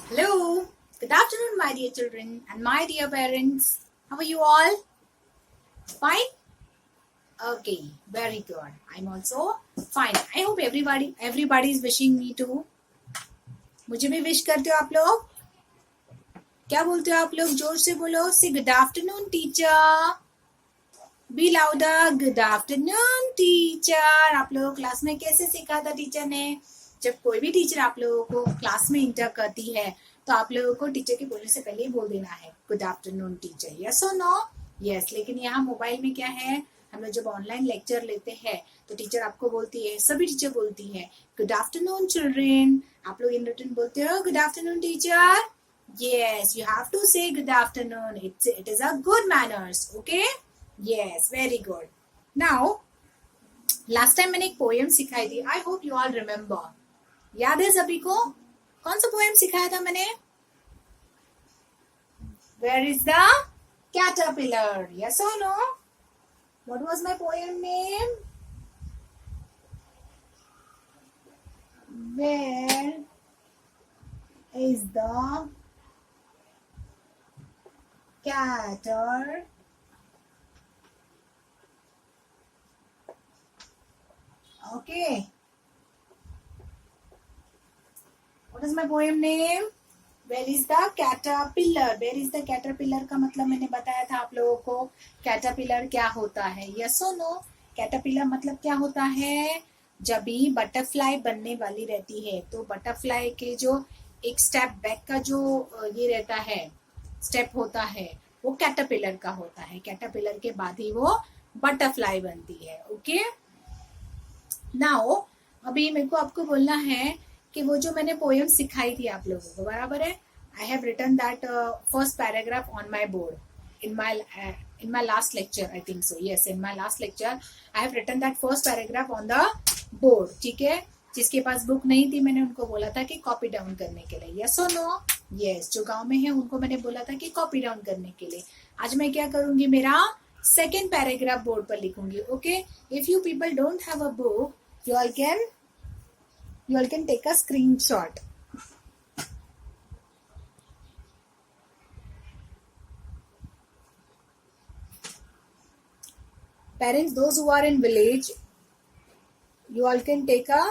Hello, good afternoon, my dear children and my dear parents. How are you all? Fine? Okay, very good. I'm also fine. I hope everybody is wishing me to. मुझे भी wish करते हो आप लोग? क्या बोलते हो आप लोग? जोर से बोलो. Say good afternoon, teacher. Be louder. Good afternoon, teacher. आप लोगों को क्लास में कैसे सिखा था टीचर ने? जब कोई भी टीचर आप लोगों को क्लास में इंटर करती है तो आप लोगों को टीचर के बोलने से पहले ही बोल देना है गुड आफ्टरनून टीचर. यस और नो? यस. लेकिन यहाँ मोबाइल में क्या है, हम लोग जब ऑनलाइन लेक्चर लेते हैं तो टीचर आपको बोलती है, सभी टीचर बोलती है गुड आफ्टरनून चिल्ड्रेन. आप लोग इन रिटर्न बोलते हो good afternoon teacher. Yes, you have to say good afternoon. It is a good manners. Okay? Yes, very good. Now, last time मैंने एक पोएम सिखाई थी. I hope you all remember. याद है सभी को? कौन सा पोएम सिखाया था मैंने? Where is the caterpillar? Yes or no? What was my poem name? Where is the caterpillar? Okay. What is my poem name? Where is the caterpillar? Where is the caterpillar का मतलब मैंने बताया था आप लोगों को. कैटरपिलर क्या होता है? यस और नो? कैटरपिलर मतलब क्या होता है? जब भी बटरफ्लाई बनने वाली रहती है तो बटरफ्लाई के जो एक स्टेप बैक का जो ये रहता है, स्टेप होता है, वो कैटरपिलर का होता है. कैटरपिलर के बाद ही वो बटरफ्लाई बनती है. ओके. नाउ अभी मेरे को आपको बोलना है कि वो जो मैंने पोएम सिखाई थी आप लोगों को, बराबर है. I have written that first paragraph on my board in my last lecture. I think so. Yes, in my last lecture I have written that first paragraph on the board. ठीक है. जिसके पास बुक नहीं थी मैंने उनको बोला था कि कॉपी डाउन करने के लिए. यस और नो? यस. जो गांव में है उनको मैंने बोला था कि कॉपी डाउन करने के लिए. आज मैं क्या करूंगी, मेरा सेकेंड पैराग्राफ बोर्ड पर लिखूंगी. Okay. If you people don't have a book, you all can take a screenshot. Parents, those who are in village, you all can take a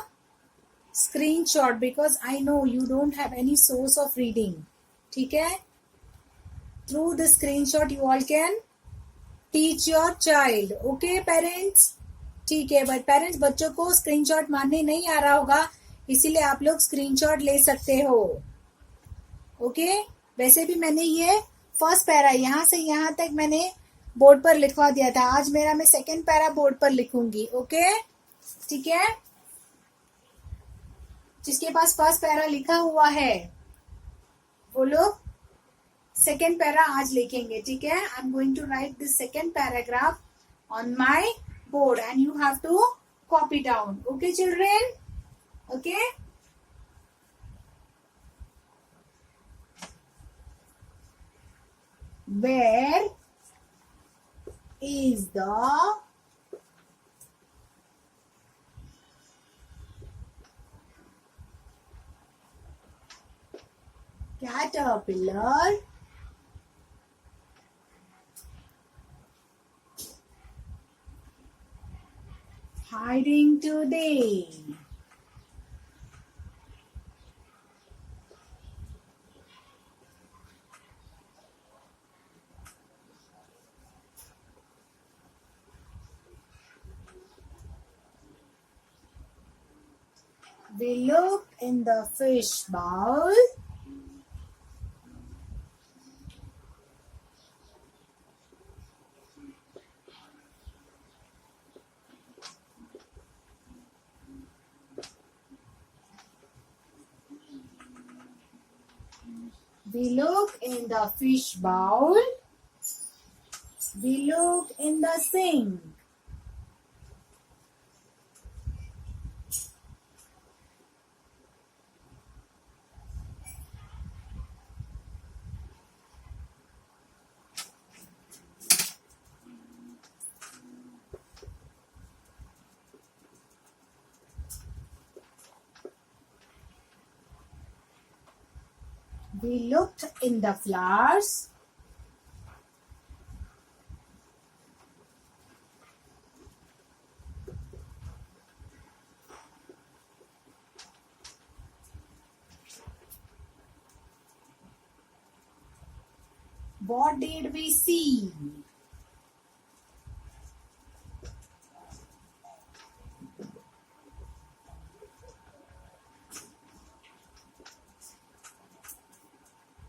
screenshot because I know you don't have any source of reading. ठीक है. Through the screenshot you all can teach your child. Okay parents? ठीक है. But parents, बच्चों को screenshot मारने नहीं आ रहा होगा, इसीलिए आप लोग स्क्रीनशॉट ले सकते हो. ओके. वैसे भी मैंने ये फर्स्ट पैरा यहाँ से यहाँ तक मैंने बोर्ड पर लिखवा दिया था. आज मेरा मैं सेकंड पैरा बोर्ड पर लिखूंगी. ओके. ठीक है. जिसके पास फर्स्ट पैरा लिखा हुआ है वो लोग सेकेंड पैरा आज लिखेंगे. ठीक है. I am going to write this second paragraph on my board and you have to copy down. Okay children? Okay. Where is the caterpillar hiding today? We look in the fish bowl. We look in the fish bowl. We look in the sink. We looked in the flowers. What did we see?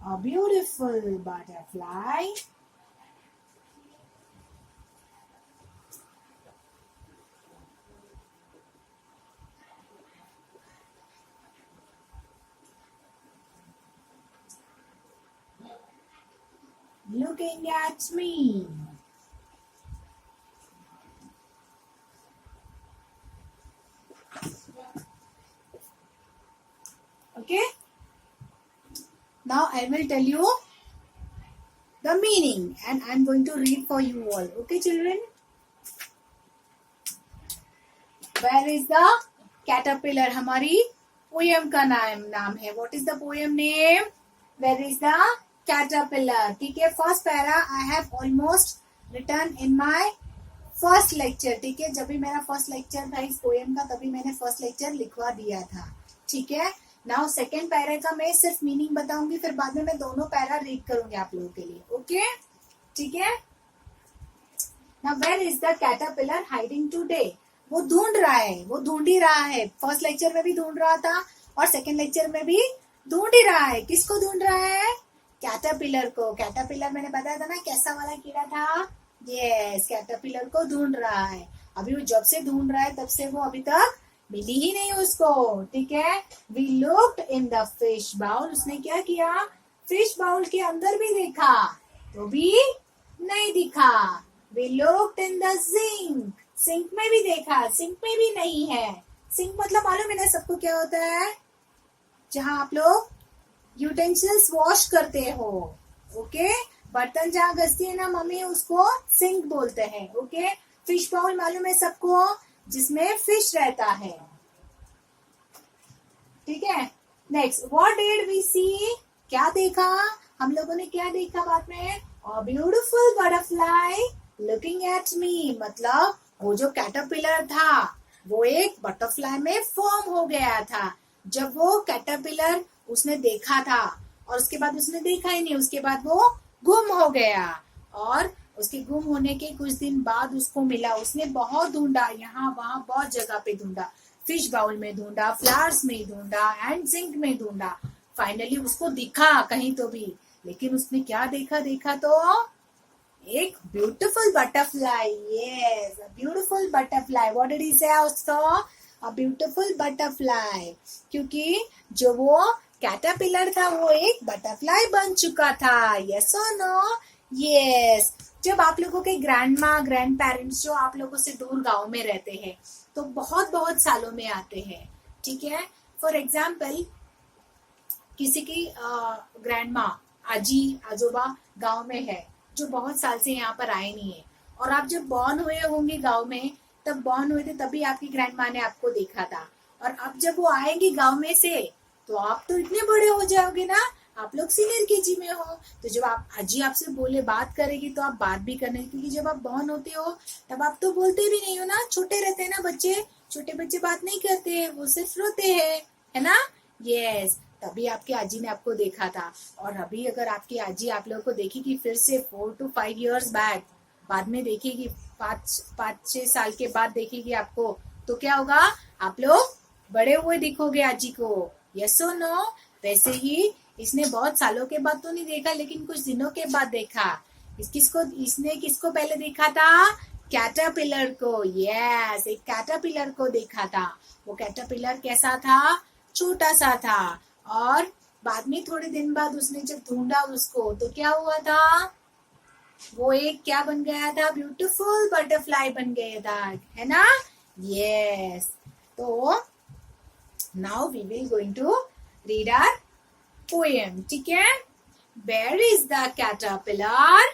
A beautiful butterfly. Looking at me. Okay? Now I will tell you the meaning and I am going to read for you all. Okay, children? Where is the caterpillar? हमारी poem का नाम है. What is the poem name? Where is the caterpillar? ठीक है. First para I have almost written in my first lecture. ठीक है. जब भी मेरा फर्स्ट लेक्चर था इस पोएम का तभी मैंने फर्स्ट लेक्चर लिखवा दिया था. ठीक है. नाउ सेकेंड पैरा का मैं सिर्फ मीनिंग बताऊंगी, फिर बाद में मैं दोनों पैरा रीड करूंगी आप लोगों के लिए. ओके, ठीक है. Now where is the caterpillar hiding today? वो ढूंढ रहा है, वो ढूंढ ही रहा है. फर्स्ट लेक्चर में भी ढूंढ रहा था और सेकेंड लेक्चर में भी ढूंढ ही रहा है. किसको ढूंढ रहा है? कैटरपिलर को. कैटरपिलर मैंने बताया था ना कैसा वाला कीड़ा था. यस, कैटरपिलर को ढूंढ रहा है. अभी वो जब से ढूंढ रहा है तब से वो अभी तक मिली ही नहीं उसको. ठीक है. We looked in the fish bowl. उसने क्या किया? फिश बाउल के अंदर भी देखा तो भी नहीं दिखा. We looked in the sink. Sink में भी देखा, सिंक में भी नहीं है. सिंक मतलब मालूम है ना सबको क्या होता है? जहां आप लोग यूटेंसिल्स वॉश करते हो. ओके, बर्तन जहां घसती है ना मम्मी उसको सिंक बोलते हैं. ओके, फिश बाउल मालूम है सबको, जिसमें फिश रहता है. ठीक है. नेक्स्ट, व्हाट डिड वी सी? क्या देखा? हम लोगों ने क्या देखा बाद में? अ beautiful butterfly looking at me. मतलब वो जो कैटरपिलर था वो एक बटरफ्लाई में फॉर्म हो गया था. जब वो कैटरपिलर उसने देखा था और उसके बाद उसने देखा ही नहीं, उसके बाद वो गुम हो गया. और उसके गुम होने के कुछ दिन बाद उसको मिला. उसने बहुत ढूंढा, यहाँ वहां बहुत जगह पे ढूंढा. फिश बाउल में ढूंढा, फ्लावर्स में ढूंढा, एंड सिंक में ढूंढा. फाइनली उसको दिखा कहीं तो भी. लेकिन उसने क्या देखा तो एक beautiful butterfly. Yes, a beautiful butterfly. What did he say? A beautiful butterfly. क्योंकि जो वो कैटरपिलर था वो एक बटरफ्लाई बन चुका था. यस और नो? यस. जब आप लोगों के ग्रैंड माँ ग्रैंड पेरेंट्स जो आप लोगों से दूर गांव में रहते हैं तो बहुत बहुत सालों में आते हैं. ठीक है. फॉर एग्जाम्पल किसी की ग्रैंड माँ आजी आजोबा गांव में है जो बहुत साल से यहाँ पर आए नहीं है, और आप जब बॉर्न हुए होंगे गांव में, तब बॉर्न हुए थे तभी आपकी ग्रैंड माँ ने आपको देखा था. और अब जब वो आएंगे गांव में से तो आप तो इतने बड़े हो जाओगे ना, आप लोग सीनियर केजी में हो. तो जब आप आजी आपसे बोले बात करेगी तो आप बात भी करने, क्योंकि जब आप बॉर्न होते हो तब आप तो बोलते भी नहीं हो ना. छोटे रहते हैं ना बच्चे, छोटे बच्चे बात नहीं करते, वो सिर्फ रोते हैं, है ना. यस, तभी आपकी आजी ने आपको देखा था. और अभी अगर आपकी आजी आप लोगों को देखेगी फिर से 4 to 5 years बैक, बाद में देखेगी 5-6 साल के बाद देखेगी आपको, तो क्या होगा? आप लोग बड़े हुए दिखोगे आजी को. यस और नो? वैसे ही इसने बहुत सालों के बाद तो नहीं देखा, लेकिन कुछ दिनों के बाद देखा. इसने किसको पहले देखा था? कैटरपिलर को. यस, एक कैटरपिलर को देखा था. वो कैटरपिलर कैसा था? छोटा सा था. और बाद में थोड़े दिन बाद उसने जब ढूंढा उसको तो क्या हुआ था? वो एक क्या बन गया था? ब्यूटीफुल बटरफ्लाई बन गया था, है ना. यस. तो now we will going to read our poem. ठीक है. Where is the caterpillar?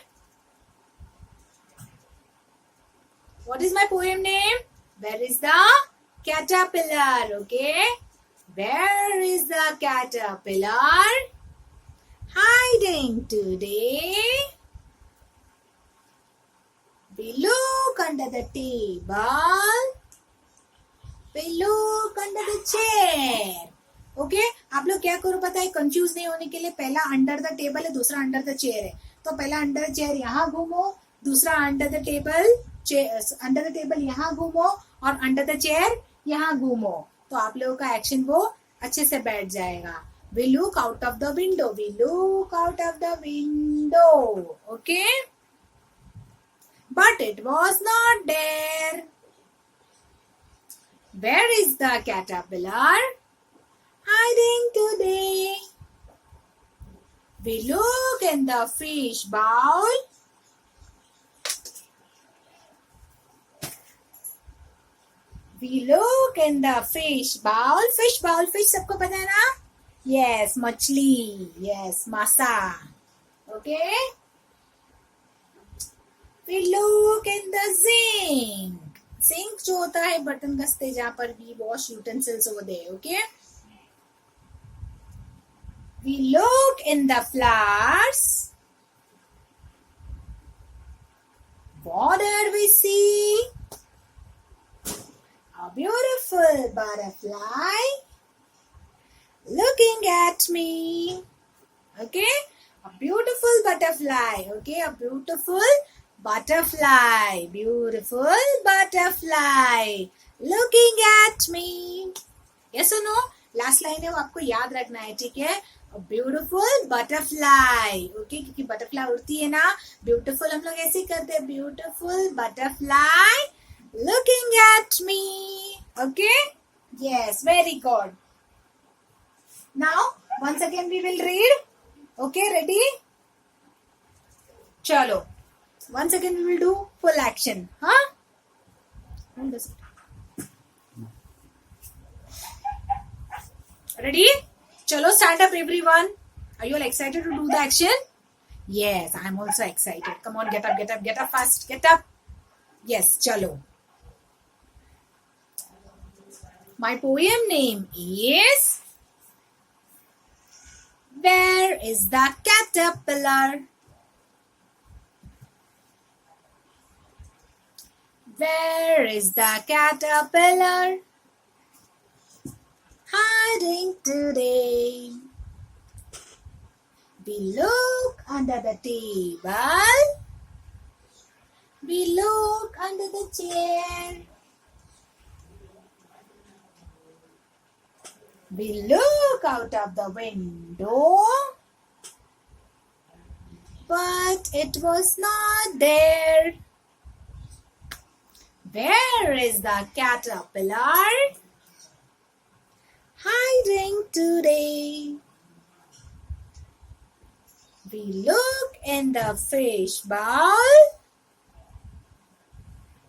What is my poem name? Where is the caterpillar. Okay. Where is the caterpillar? hiding today? We look under the table. We look under the chair. Okay आप लोग क्या करो पता है, confuse नहीं होने के लिए, पहला अंडर द टेबल है, दूसरा अंडर द चेयर है, तो पहला अंडर द चेयर यहाँ घूमो, दूसरा अंडर द टेबल यहाँ घूमो और अंडर द चेयर यहाँ घूमो, तो आप लोगों का एक्शन वो अच्छे से बैठ जाएगा. We look out of the window. We look out of the window. Okay? But it was not there. Where is the caterpillar? Hiding today. We look in the fish bowl. We look in the fish bowl. Fish bowl, fish सबको पता है ना? Yes, मछली. Yes, मासा. Okay? We look in the sink. Sink जो होता है बर्तन घसते जहाँ पर we wash utensils over there. Okay? We look in the flowers. What did we see? A beautiful butterfly looking at me. Okay? A beautiful butterfly. Okay? A beautiful butterfly. Beautiful butterfly looking at me. Yes or no? Last line है वो आपको याद रखना है, ठीक है? A beautiful butterfly. Okay? क्योंकि butterfly उड़ती है ना, beautiful हम लोग ऐसे करते हैं, beautiful butterfly looking at me. Okay? Yes, very good. Now, once again we will read. Okay, ready? Chalo. Once again we will do full action. Huh? Ready? Chalo, stand up everyone. Are you all excited to do the action? Yes, I am also excited. Come on, get up, get up, get up fast. Get up. Yes, chalo. My poem name is Where is the caterpillar? Where is the caterpillar? Hiding today. We look under the table. We look under the chair. We look out of the window, but it was not there. Where is the caterpillar? Hiding today. We look in the fish bowl.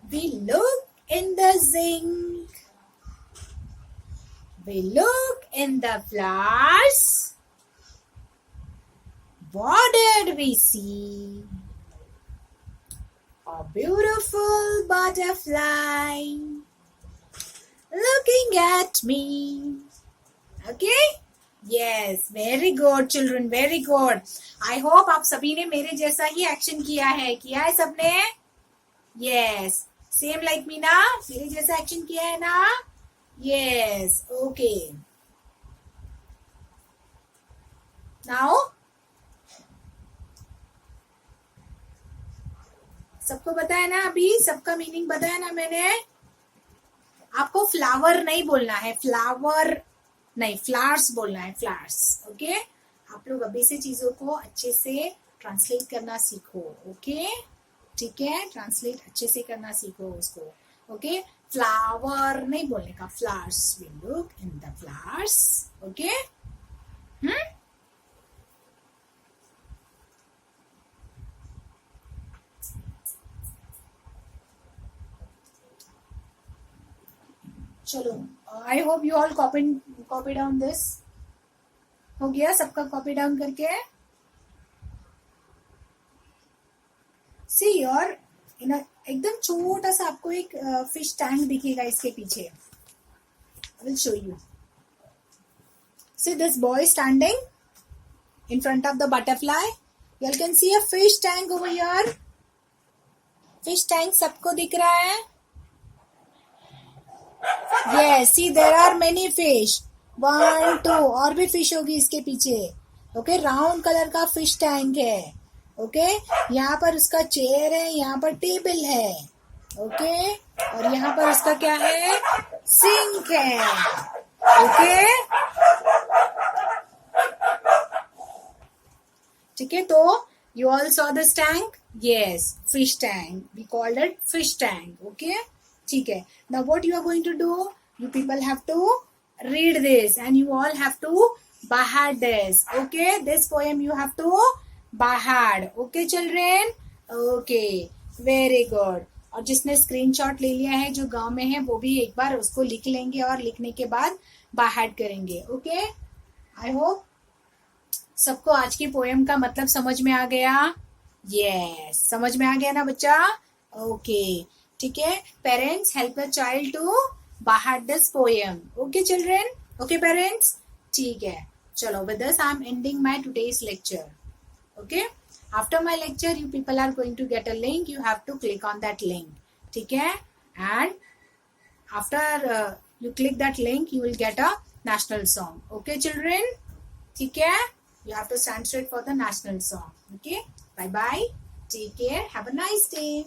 We look in the sink. We look in the flowers. What did we see? A beautiful butterfly looking at me. Okay? Yes, very good children, very good. I hope आप सभी ने मेरे जैसा ही action किया है सबने? Yes, same like me ना? मेरे जैसा एक्शन किया है ना? Yes, okay. Now, सबको बताया ना अभी, सबका मीनिंग बताया ना मैंने? आपको फ्लावर नहीं बोलना है, फ्लावर नहीं, फ्लावर्स बोलना है, फ्लावर्स. ओके? आप लोग अभी से चीजों को अच्छे से ट्रांसलेट करना सीखो. ओके? ठीक है? ट्रांसलेट अच्छे से करना सीखो उसको. ओके? फ्लावर नहीं बोलने का, flowers. We look in the flowers. Okay? चलो, I hope you all copy down this. हो गया सबका कॉपी डाउन करके? सी योर इन एकदम छोटा सा आपको एक फिश टैंक दिखेगा इसके पीछे. I will show you. See this boy standing in front of the butterfly? You all can see a fish tank over here. Fish tank सबको दिख रहा है? Yes, see there are many fish. 1, 2 और भी fish होगी इसके पीछे. Okay, round colour का फिश टैंक है. ओके, यहाँ पर उसका चेयर है, यहाँ पर टेबल है. ओके, और यहाँ पर उसका क्या है? सिंक है. ओके, ठीक है. तो you all saw this tank? Yes, fish tank. We called it fish tank. Okay, ठीक है. Now what you are going to do? You people have to read this and you all have to by heart this. Okay, this poem you have to by heart. Okay children? Okay, very good. और जिसने screenshot ले लिया है जो गांव में है वो भी एक बार उसको लिख लेंगे और लिखने के बाद बाय हार्ट करेंगे. ओके, आई होप सबको आज की पोएम का मतलब समझ में आ गया. यस, समझ में आ गया ना बच्चा? ओके, ठीक है. Parents help the child to by heart this poem. Okay children? Okay parents, ठीक है. चलो, with this I am ending my today's lecture. Okay, after my lecture you people are going to get a link. You have to click on that link. ठीक है. And after you click that link you will get a national song. Okay children? ठीक है. You have to stand straight for the national song. Okay, bye bye, take care, have a nice day.